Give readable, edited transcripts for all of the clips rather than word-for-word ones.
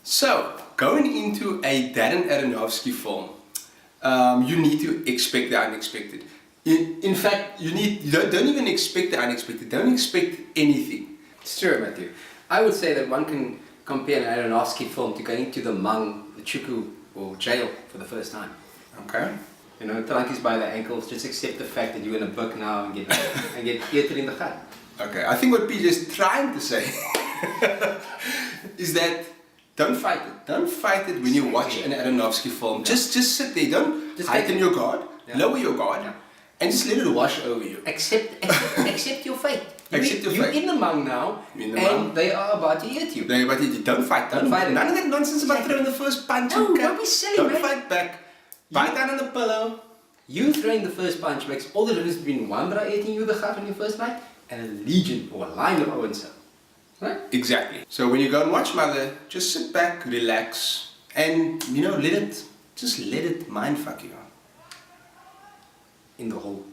So, going into a Darren Aronofsky film, you need to expect the unexpected. In fact, you don't even expect the unexpected. Don't expect anything. It's true, Matthew. I would say that one can compare an Aronofsky film to going to the Hmong, the Chuku, or jail for the first time. Okay. You know, Trankies by the ankles. Just accept the fact that you're in a book now and get eaten in the gut. Okay. I think what Peter is trying to say is that don't fight it. Don't fight it when you watch an Aronofsky film. No. Just sit there. Don't heighten your guard. Yeah. Lower your guard. Yeah. And just let it wash over you. Accept your fate. Accept your you're fate. in the Hmong now, and they are about to eat you. They're about to eat you. Don't fight. Don't fight it. None of that nonsense about throwing the first punch. No, Okay? don't be silly, Don't man. fight back. Bite down on the pillow. You throwing the first punch makes all the difference between one bra eating you the gut on your first night and a legion or a line of Owen's. Right? Exactly. So when you go and watch Mother, just sit back, relax, and let it mind fuck you. In the hole.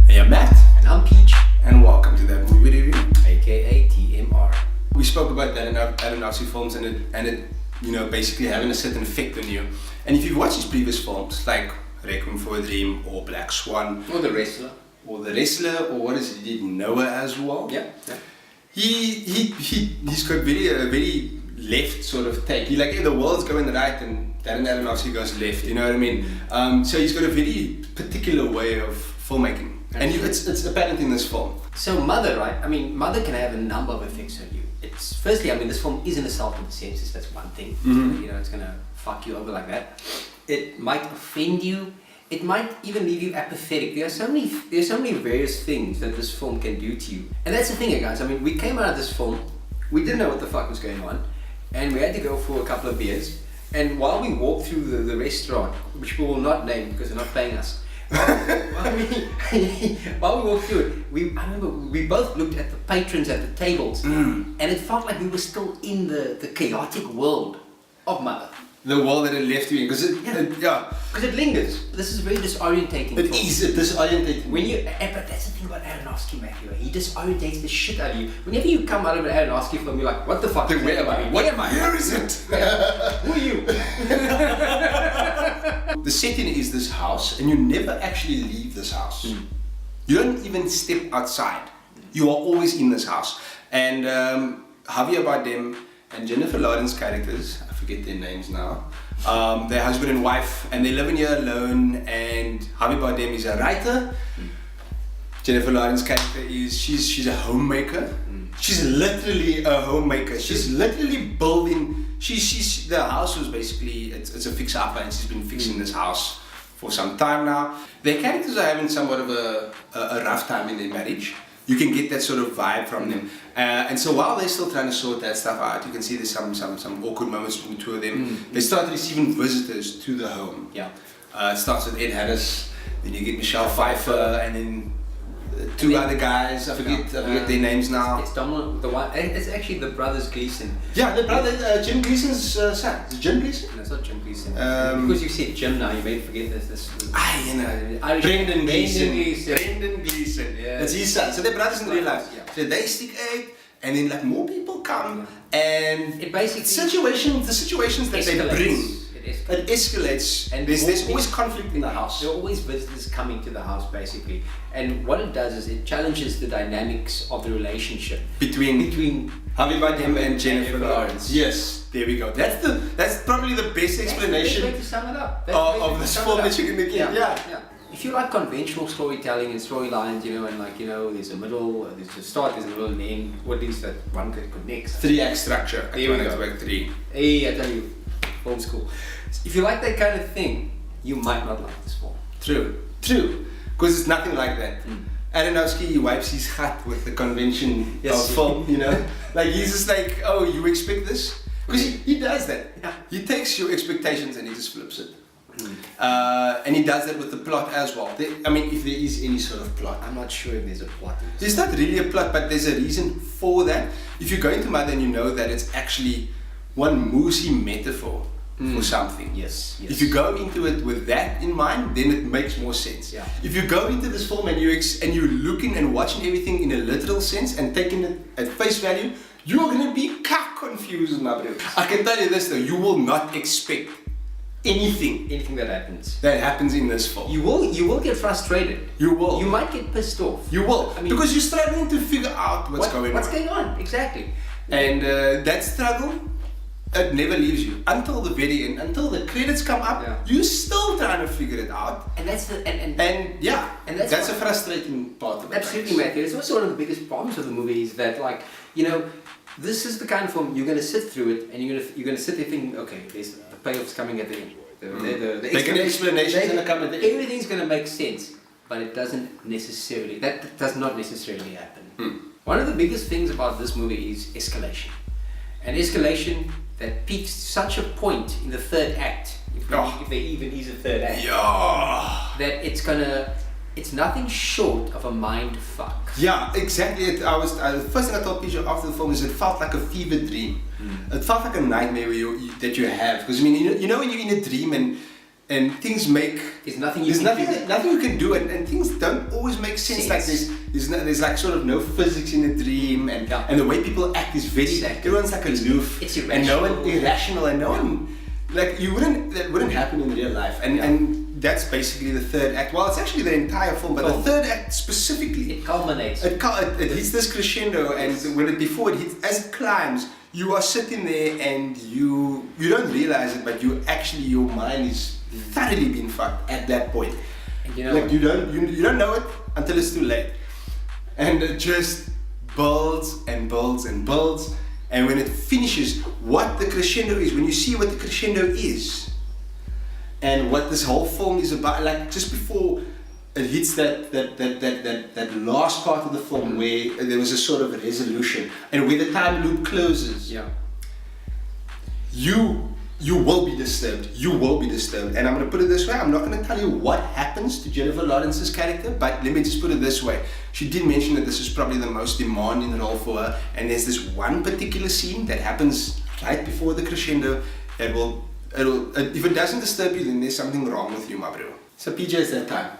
Hey, I'm Matt, And I'm Peach, and welcome to that movie review. aka TMR. We spoke about that in Aronofsky films, and it basically having a certain effect on you. And if you've watched his previous films, like Requiem for a Dream or Black Swan, Or the wrestler. or or what is it? He did Noah as well. Yeah. He's got a very left sort of take. He the world's going right and Darren Aronofsky goes left. You know what I mean? So he's got a very particular way of filmmaking, and it's apparent in this film. So Mother, right? I mean, Mother can have a number of effects on you. It's firstly, I mean, this film is an assault on the senses. That's one thing. Mm-hmm. It's gonna fuck you over like that. It might offend you. It might even leave you apathetic. There's so many various things that this film can do to you. And that's the thing, guys. I mean, we came out of this film, we didn't know what the fuck was going on, and we had to go for a couple of beers. And while we walked through the restaurant, which we will not name because they're not paying us, while we walked through it, I remember we both looked at the patrons at the tables, and it felt like we were still in the chaotic world of Mother. The world that it left you in, because Because it lingers. This is very disorientating. it is disorientating. But that's the thing about Aronofsky, Matthew. He disorientates the shit out of you. Whenever you come out of an Aronofsky film, you're like, what the fuck? Where am I? Where am I? Where is it? Who are you? The setting is this house, and you never actually leave this house. You don't even step outside. You are always in this house. And Javier Bardem and Jennifer Lawrence characters, I forget their names now, they're husband and wife, and they live in here alone, and Javier Bardem is a writer. Jennifer Lawrence character she's a homemaker. She's literally a homemaker. She's literally building. The house was basically it's a fix-upper, and she's been fixing this house for some time now. Their characters are having somewhat of a rough time in their marriage. You can get that sort of vibe from them, and so while they're still trying to sort that stuff out, you can see there's some awkward moments between the two of them. They start receiving visitors to the home. Yeah. It starts with Ed Harris, then you get Michelle Pfeiffer, and then two other guys. I forget their names now. It's Donald, the one. It's actually the brothers Gleason. Yeah, the brother, Jim Gleason's son. Is it Jim Gleason? No, it's not Jim Gleason. Because you said Jim now, you may forget this. Irish Brendan Gleeson. Brendan Gleeson. Yeah. That's his son. So they're brothers in real life. Yeah. So they stick eight, and then more people come, and It basically the situations that they bring. It escalates, and there's always conflict in the house. There are always visitors coming to the house, basically. And what it does is it challenges the dynamics of the relationship Between Javier Bardem and Jennifer Lawrence. Lawrence. Yes, there we go. That's probably the best explanation That's the best way to sum it up. of this film that you're gonna get. Yeah. If you like conventional storytelling and storylines, there's a middle, there's a start, there's a middle, and end, or at least that one connects. 3-act structure. There we go. Like 3. Hey, I tell you, film school. If you like that kind of thing, you might not like this film. True. Because it's nothing like that. Aronofsky wipes his hat with the convention of film, Like he's just like, oh, you expect this? Because he does that. Yeah. He takes your expectations and he just flips it. And he does that with the plot as well. If there is any sort of plot. I'm not sure if there's a plot in this. There's not really a plot, but there's a reason for that. If you go into Mother and you know that it's actually one moosey metaphor for something. Yes. If you go into it with that in mind, then it makes more sense. Yeah. If you go into this film and you're looking and watching everything in a literal sense and taking it at face value, you're gonna be confused, my brother. I can tell you this though, you will not expect anything that happens in this film. You will get frustrated. You will. You might get pissed off. You will. I mean, because you're struggling to figure out what's going on. Exactly. And that struggle, it never leaves you until the very end, until the credits come up. Yeah. You're still trying to figure it out. And that's the and that's a frustrating part of it. Absolutely, Matthew. It's also one of the biggest problems of the movie is that, like, you know, this is the kind of film you're going to sit through it and you're going to sit there thinking, okay, there's the payoff's coming at the end. The explanation's going to come at the end. Everything's going to make sense, but it doesn't necessarily. That does not necessarily happen. One of the biggest things about this movie is escalation, and escalation that peaks to such a point in the third act, if there even is a third act, that it's nothing short of a mind fuck. Yeah, exactly. The first thing I told Peter after the film is it felt like a fever dream. It felt like a nightmare that you have. Because I mean, you know when you're in a dream and things make... There's nothing you can do and things don't always make sense. Like there's like sort of no physics in a dream and the way people act is very... Everyone's like aloof. It's irrational. And no one... Irrational and no one... Like that wouldn't happen in real life. And that's basically the third act. Well, it's actually the entire film, but the third act specifically... It culminates. It hits this crescendo, and before it hits, as it climbs, you are sitting there and you don't realize it, but your mind is thoroughly being fucked at that point. And you know, like you don't know it until it's too late, and it just builds and builds and builds, and when it finishes, what the crescendo is, when you see what the crescendo is, and what this whole film is about, like just before it hits that last part of the film where there was a sort of a resolution and where the time loop closes, you will be disturbed. You will be disturbed. And I'm going to put it this way, I'm not going to tell you what happens to Jennifer Lawrence's character, but let me just put it this way. She did mention that this is probably the most demanding role for her, and there's this one particular scene that happens right before the crescendo that if it doesn't disturb you, then there's something wrong with you, my bro. So PJ, it's that time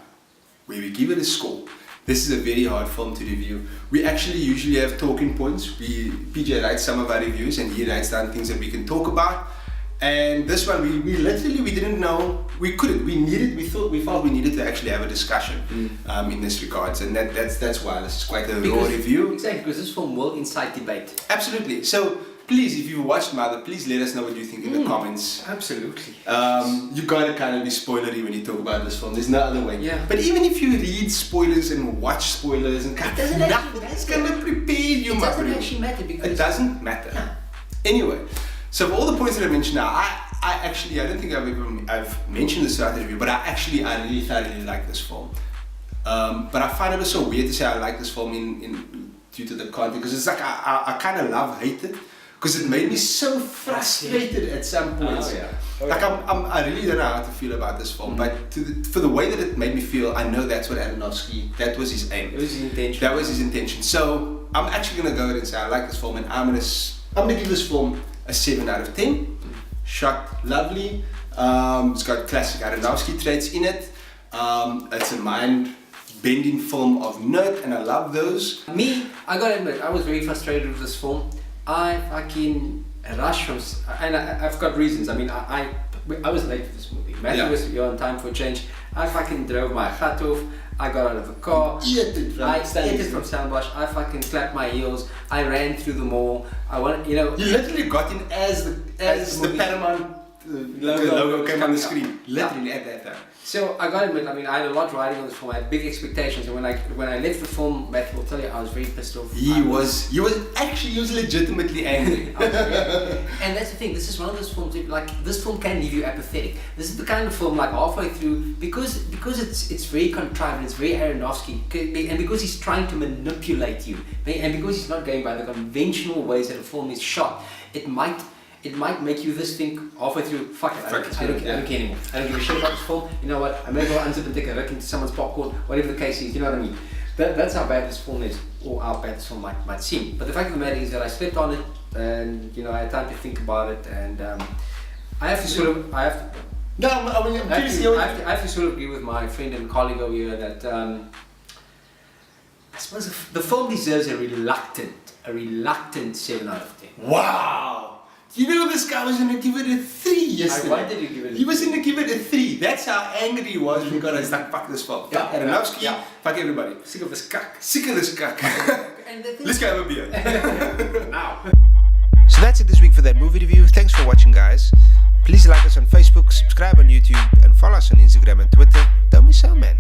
where we give it a score. This is a very hard film to review. We actually usually have talking points. PJ writes some of our reviews and he writes down things that we can talk about. And this one, we didn't know, we felt we needed to actually have a discussion in this regards, and that's why this is quite a raw review. Exactly, because this film will incite debate. Absolutely. So please, if you've watched Mother, please let us know what you think in the comments. Absolutely. You gotta kind of be spoilery when you talk about this film. There's no other way. Yeah. But even if you read spoilers and watch spoilers and nothing's gonna prepare you, It doesn't actually matter because... It doesn't matter. Yeah. Anyway. So for all the points that I mentioned now, I don't think I've mentioned this throughout the review, but I really thoroughly like this film. But I find it so weird to say I like this film due to the content, because it's like I kind of hate it, because it made me so frustrated at some points. I really don't know how to feel about this film, but for the way that it made me feel, I know that's what Aronofsky, that was his aim. It was his intention. That was his intention. So I'm actually gonna go ahead and say I like this film, and I'm gonna give this film a 7 out of 10. Shot lovely. It's got classic Aronofsky traits in it. It's a mind-bending film of note, and I love those. I gotta admit, I was very frustrated with this film. I fucking rushed from, and I've got reasons. I mean, I was late for this movie. Matthew was here on time for a change. I fucking drove my hat off. I got out of the car. I ate it from Stellenbosch. I fucking clapped my heels. I ran through the mall. You literally got in as the Paramount logo came on the screen. Literally at that time. So I gotta admit, I mean, I had a lot riding on this film. I had big expectations, and when I left the film, Matthew will tell you, I was very pissed off. He was legitimately angry. And that's the thing. This is one of those films. Like, this film can leave you apathetic. This is the kind of film, like, halfway through, because it's very contrived, and it's very Aronofsky, and because he's trying to manipulate you, and because he's not going by the conventional ways that a film is shot, it might make you think halfway through, fuck it, I don't care anymore. I don't give a shit about this film. You know what, I may as well unzip and take a look into someone's popcorn, whatever the case is, you know what I mean? That's how bad this film is, or how bad this film might seem. But the fact of the matter is that I slept on it, and I had time to think about it, and I have to sort of, I have to, No, I mean, I'm I have curious. to, I have to sort of agree with my friend and colleague over here that I suppose the film deserves a reluctant 7 out of 10. Wow! You know, this guy was gonna give it a 3 yesterday. I wanted to give it a He was gonna give it a 3. That's how angry he was when he got us like, fuck this film. Yeah, Fuck Aronofsky, yeah. fuck everybody. Sick of this cuck. Sick of this cuck. And the thing Let's go have a beer. now. So that's it this week for that movie review. Thanks for watching, guys. Please like us on Facebook, subscribe on YouTube, and follow us on Instagram and Twitter. Don't be so, man.